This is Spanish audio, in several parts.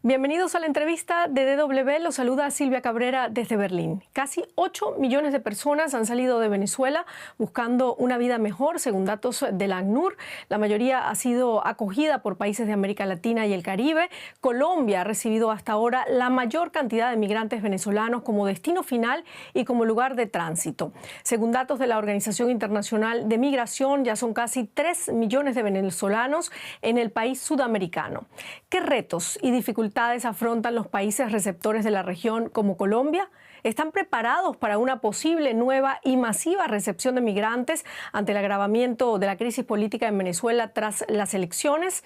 Bienvenidos a la entrevista de DW. Los saluda Silvia Cabrera desde Berlín. Casi 8 millones de personas han salido de Venezuela buscando una vida mejor, según datos de la ACNUR. La mayoría ha sido acogida por países de América Latina y el Caribe. Colombia ha recibido hasta ahora la mayor cantidad de migrantes venezolanos como destino final y como lugar de tránsito. Según datos de la Organización Internacional de Migración, ya son casi 3 millones de venezolanos en el país sudamericano. ¿Qué retos y dificultades afrontan los países receptores de la región como Colombia? ¿Están preparados para una posible nueva y masiva recepción de migrantes ante el agravamiento de la crisis política en Venezuela tras las elecciones?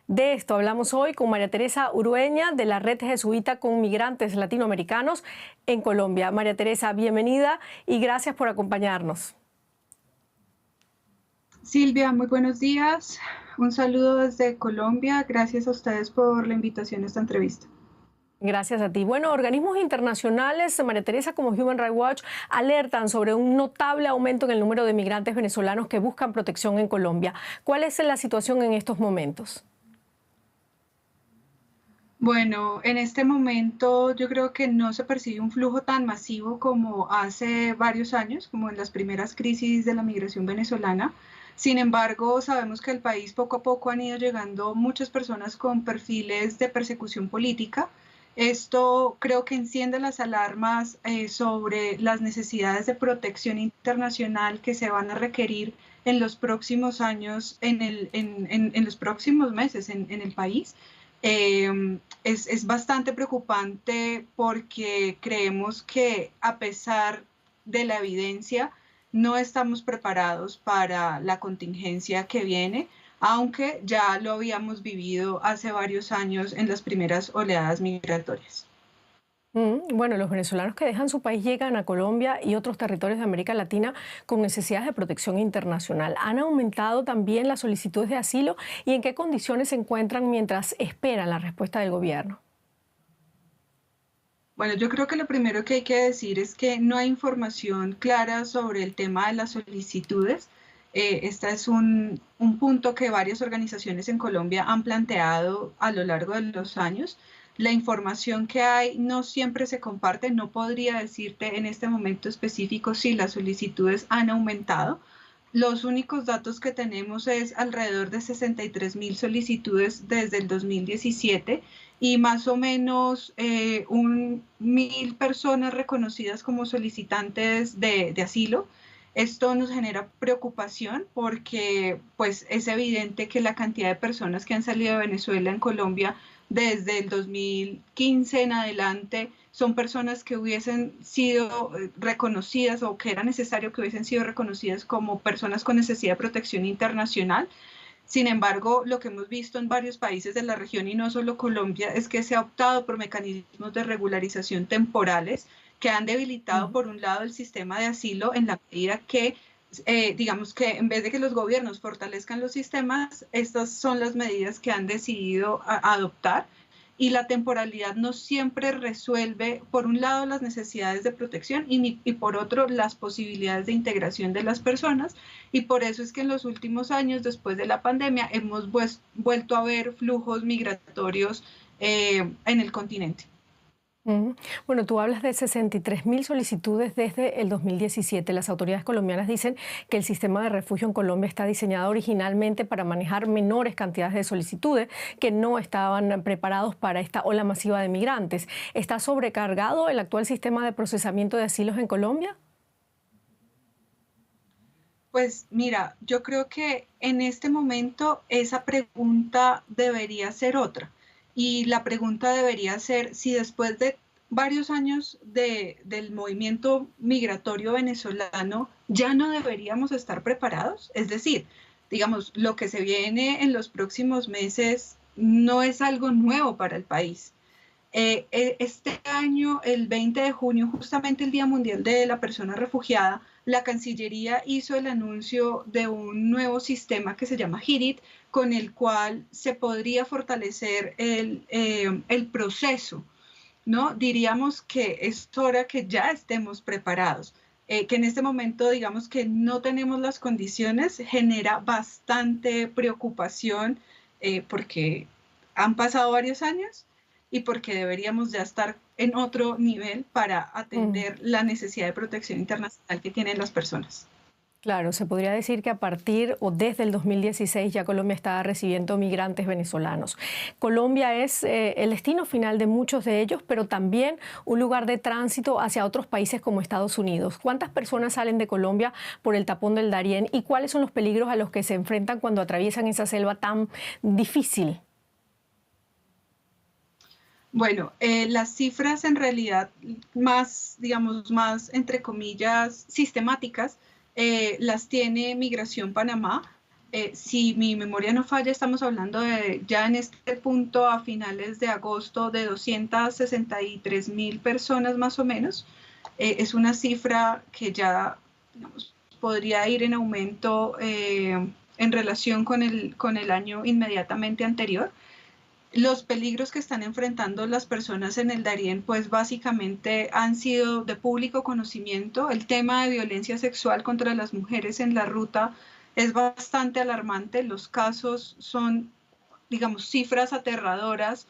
De esto hablamos hoy con María Teresa Urueña de la Red Jesuita con Migrantes Latinoamericanos en Colombia. María Teresa, bienvenida y gracias por acompañarnos. Silvia, muy buenos días. Un saludo desde Colombia. Gracias a ustedes por la invitación a esta entrevista. Gracias a ti. Bueno, organismos internacionales, María Teresa, como Human Rights Watch, alertan sobre un notable aumento en el número de migrantes venezolanos que buscan protección en Colombia. ¿Cuál es la situación en estos momentos? Bueno, en este momento yo creo que no se percibe un flujo tan masivo como hace varios años, como en las primeras crisis de la migración venezolana. Sin embargo, sabemos que al país poco a poco han ido llegando muchas personas con perfiles de persecución política. Esto creo que enciende las alarmas sobre las necesidades de protección internacional que se van a requerir en los próximos años, en los próximos meses en el país. Es bastante preocupante porque creemos que a pesar de la evidencia, no estamos preparados para la contingencia que viene, aunque ya lo habíamos vivido hace varios años en las primeras oleadas migratorias. Bueno, los venezolanos que dejan su país llegan a Colombia y otros territorios de América Latina con necesidades de protección internacional. ¿Han aumentado también las solicitudes de asilo y en qué condiciones se encuentran mientras esperan la respuesta del gobierno? Bueno, yo creo que lo primero que hay que decir es que no hay información clara sobre el tema de las solicitudes. Este es un punto que varias organizaciones en Colombia han planteado a lo largo de los años. La información que hay no siempre se comparte. No podría decirte en este momento específico si las solicitudes han aumentado. Los únicos datos que tenemos es alrededor de 63.000 solicitudes desde el 2017 y más o menos 1.000 personas reconocidas como solicitantes de asilo. Esto nos genera preocupación porque pues, es evidente que la cantidad de personas que han salido de Venezuela en Colombia desde el 2015 en adelante son personas que hubiesen sido reconocidas o que era necesario que hubiesen sido reconocidas como personas con necesidad de protección internacional. Sin embargo, lo que hemos visto en varios países de la región y no solo Colombia es que se ha optado por mecanismos de regularización temporales que han debilitado por un lado el sistema de asilo en la medida que digamos que en vez de que los gobiernos fortalezcan los sistemas, estas son las medidas que han decidido adoptar y la temporalidad no siempre resuelve, por un lado, las necesidades de protección y por otro, las posibilidades de integración de las personas. Y por eso es que en los últimos años, después de la pandemia, hemos vuelto a ver flujos migratorios en el continente. Bueno, tú hablas de 63.000 solicitudes desde el 2017. Las autoridades colombianas dicen que el sistema de refugio en Colombia está diseñado originalmente para manejar menores cantidades de solicitudes que no estaban preparados para esta ola masiva de migrantes. ¿Está sobrecargado el actual sistema de procesamiento de asilos en Colombia? Pues mira, yo creo que en este momento esa pregunta debería ser otra. Y la pregunta debería ser si después de varios años del movimiento migratorio venezolano ya no deberíamos estar preparados. Es decir, digamos, lo que se viene en los próximos meses no es algo nuevo para el país. Este año, el 20 de junio, justamente el Día Mundial de la Persona Refugiada, la Cancillería hizo el anuncio de un nuevo sistema que se llama HIRIT, con el cual se podría fortalecer el proceso, ¿no? Diríamos que es hora que ya estemos preparados. que en este momento digamos que no tenemos las condiciones, genera bastante preocupación porque han pasado varios años y porque deberíamos ya estar en otro nivel para atender la necesidad de protección internacional que tienen las personas. Claro, se podría decir que a partir o desde el 2016 ya Colombia está recibiendo migrantes venezolanos. Colombia es el destino final de muchos de ellos, pero también un lugar de tránsito hacia otros países como Estados Unidos. ¿Cuántas personas salen de Colombia por el tapón del Darién y cuáles son los peligros a los que se enfrentan cuando atraviesan esa selva tan difícil? Bueno, las cifras en realidad más, digamos, más entre comillas, sistemáticas, las tiene Migración Panamá. Si mi memoria no falla, estamos hablando de ya en este punto a finales de agosto de 263.000 personas más o menos. Es una cifra que ya digamos, podría ir en aumento en relación con el año inmediatamente anterior. Los peligros que están enfrentando las personas en el Darién, pues básicamente han sido de público conocimiento. El tema de violencia sexual contra las mujeres en la ruta es bastante alarmante. Los casos son, digamos, cifras aterradoras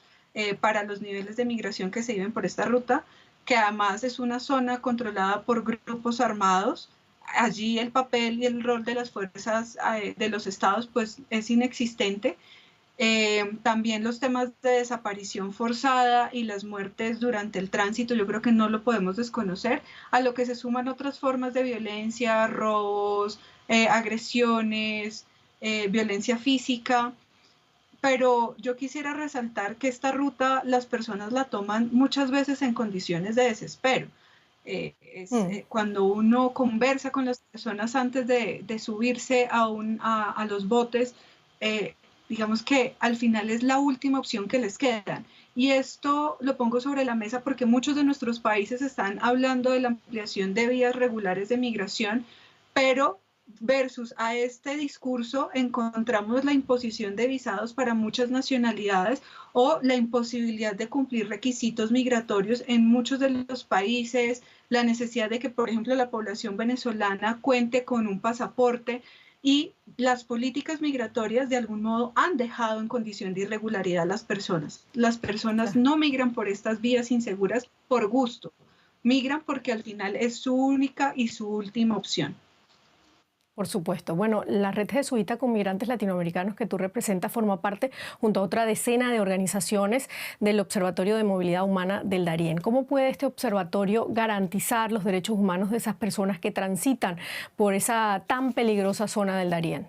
para los niveles de migración que se viven por esta ruta, que además es una zona controlada por grupos armados. Allí el papel y el rol de las fuerzas de los estados pues es inexistente. También los temas de desaparición forzada y las muertes durante el tránsito, yo creo que no lo podemos desconocer, a lo que se suman otras formas de violencia, robos, agresiones, violencia física. Pero yo quisiera resaltar que esta ruta las personas la toman muchas veces en condiciones de desespero. Cuando uno conversa con las personas antes de subirse a los botes, digamos que al final es la última opción que les queda. Y esto lo pongo sobre la mesa porque muchos de nuestros países están hablando de la ampliación de vías regulares de migración, pero versus a este discurso encontramos la imposición de visados para muchas nacionalidades o la imposibilidad de cumplir requisitos migratorios en muchos de los países, la necesidad de que, por ejemplo, la población venezolana cuente con un pasaporte. Y las políticas migratorias de algún modo han dejado en condición de irregularidad a las personas. Las personas no migran por estas vías inseguras por gusto, migran porque al final es su única y su última opción. Por supuesto. Bueno, la red jesuita con migrantes latinoamericanos que tú representas forma parte, junto a otra decena de organizaciones, del Observatorio de Movilidad Humana del Darién. ¿Cómo puede este observatorio garantizar los derechos humanos de esas personas que transitan por esa tan peligrosa zona del Darién?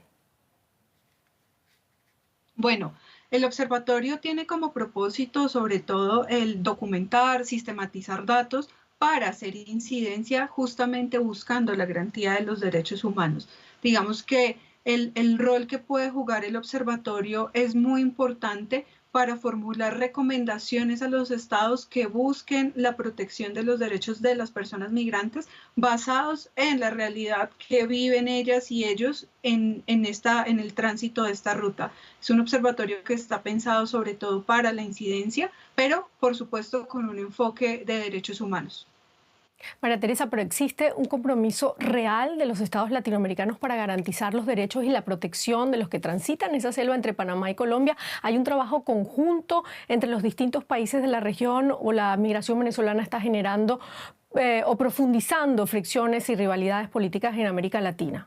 Bueno, el observatorio tiene como propósito sobre todo el documentar, sistematizar datos para hacer incidencia justamente buscando la garantía de los derechos humanos. Digamos que el rol que puede jugar el observatorio es muy importante para formular recomendaciones a los estados que busquen la protección de los derechos de las personas migrantes basados en la realidad que viven ellas y ellos en el tránsito de esta ruta. Es un observatorio que está pensado sobre todo para la incidencia, pero por supuesto con un enfoque de derechos humanos. María Teresa, pero ¿existe un compromiso real de los estados latinoamericanos para garantizar los derechos y la protección de los que transitan esa selva entre Panamá y Colombia? ¿Hay un trabajo conjunto entre los distintos países de la región o la migración venezolana está generando o profundizando fricciones y rivalidades políticas en América Latina?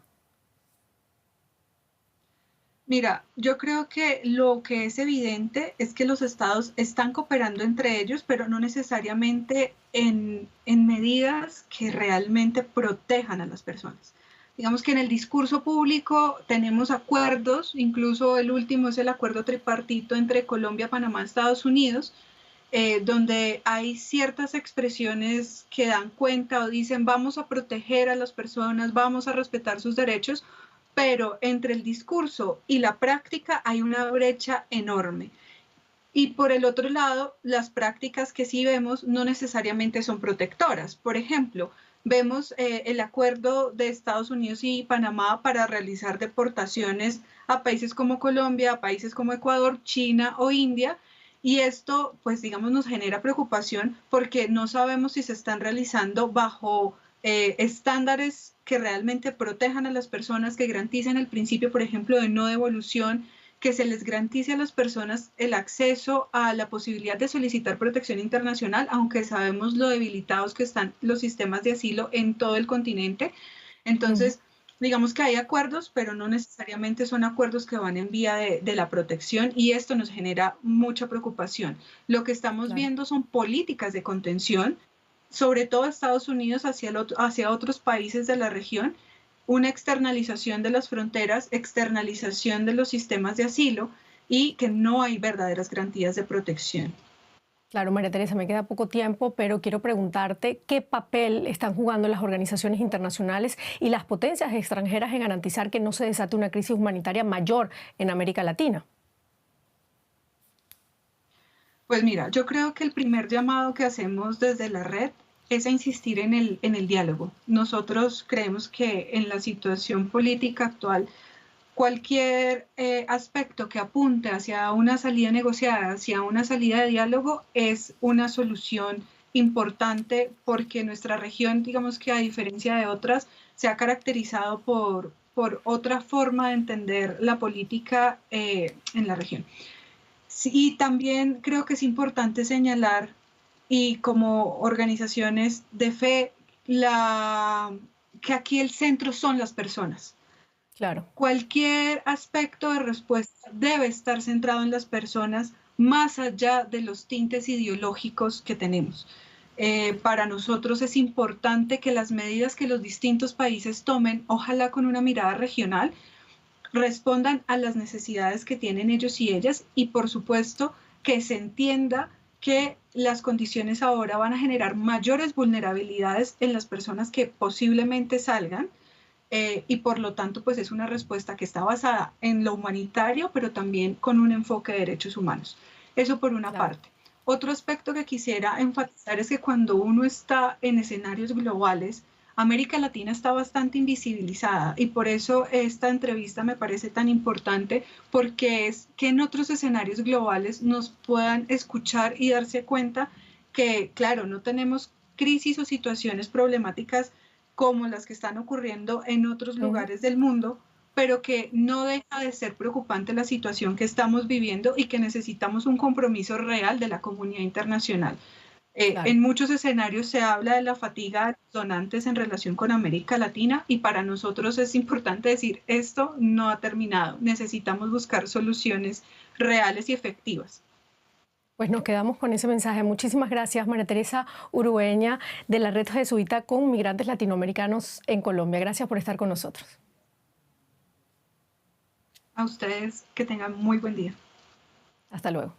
Mira, yo creo que lo que es evidente es que los estados están cooperando entre ellos, pero no necesariamente en medidas que realmente protejan a las personas. Digamos que en el discurso público tenemos acuerdos, incluso el último es el acuerdo tripartito entre Colombia, Panamá, Estados Unidos, donde hay ciertas expresiones que dan cuenta o dicen vamos a proteger a las personas, vamos a respetar sus derechos, pero entre el discurso y la práctica hay una brecha enorme. Y por el otro lado, las prácticas que sí vemos no necesariamente son protectoras. Por ejemplo, vemos el acuerdo de Estados Unidos y Panamá para realizar deportaciones a países como Colombia, a países como Ecuador, China o India. Y esto, pues digamos, nos genera preocupación porque no sabemos si se están realizando bajo estándares que realmente protejan a las personas, que garanticen el principio, por ejemplo, de no devolución, que se les garantice a las personas el acceso a la posibilidad de solicitar protección internacional, aunque sabemos lo debilitados que están los sistemas de asilo en todo el continente. Entonces, digamos que hay acuerdos, pero no necesariamente son acuerdos que van en vía de la protección, y esto nos genera mucha preocupación. Lo que estamos viendo son políticas de contención, sobre todo Estados Unidos hacia otros países de la región, una externalización de las fronteras, externalización de los sistemas de asilo, y que no hay verdaderas garantías de protección. Claro, María Teresa, me queda poco tiempo, pero quiero preguntarte qué papel están jugando las organizaciones internacionales y las potencias extranjeras en garantizar que no se desate una crisis humanitaria mayor en América Latina. Pues mira, yo creo que el primer llamado que hacemos desde la red es a insistir en el diálogo. Nosotros creemos que en la situación política actual, cualquier aspecto que apunte hacia una salida negociada, hacia una salida de diálogo, es una solución importante, porque nuestra región, digamos que a diferencia de otras, se ha caracterizado por otra forma de entender la política en la región. Sí, también creo que es importante señalar, y como organizaciones de fe, que aquí el centro son las personas. Claro. Cualquier aspecto de respuesta debe estar centrado en las personas, más allá de los tintes ideológicos que tenemos. Para nosotros es importante que las medidas que los distintos países tomen, ojalá con una mirada regional, respondan a las necesidades que tienen ellos y ellas, y por supuesto que se entienda que las condiciones ahora van a generar mayores vulnerabilidades en las personas que posiblemente salgan, y por lo tanto pues es una respuesta que está basada en lo humanitario, pero también con un enfoque de derechos humanos. Eso por una parte. Otro aspecto que quisiera enfatizar es que cuando uno está en escenarios globales, América Latina está bastante invisibilizada, y por eso esta entrevista me parece tan importante, porque es que en otros escenarios globales nos puedan escuchar y darse cuenta que, claro, no tenemos crisis o situaciones problemáticas como las que están ocurriendo en otros lugares del mundo, pero que no deja de ser preocupante la situación que estamos viviendo y que necesitamos un compromiso real de la comunidad internacional. En muchos escenarios se habla de la fatiga de los donantes en relación con América Latina, y para nosotros es importante decir, esto no ha terminado, necesitamos buscar soluciones reales y efectivas. Pues nos quedamos con ese mensaje. Muchísimas gracias, María Teresa Urueña, de la Red Jesuita con Migrantes Latinoamericanos en Colombia. Gracias por estar con nosotros. A ustedes, que tengan muy buen día. Hasta luego.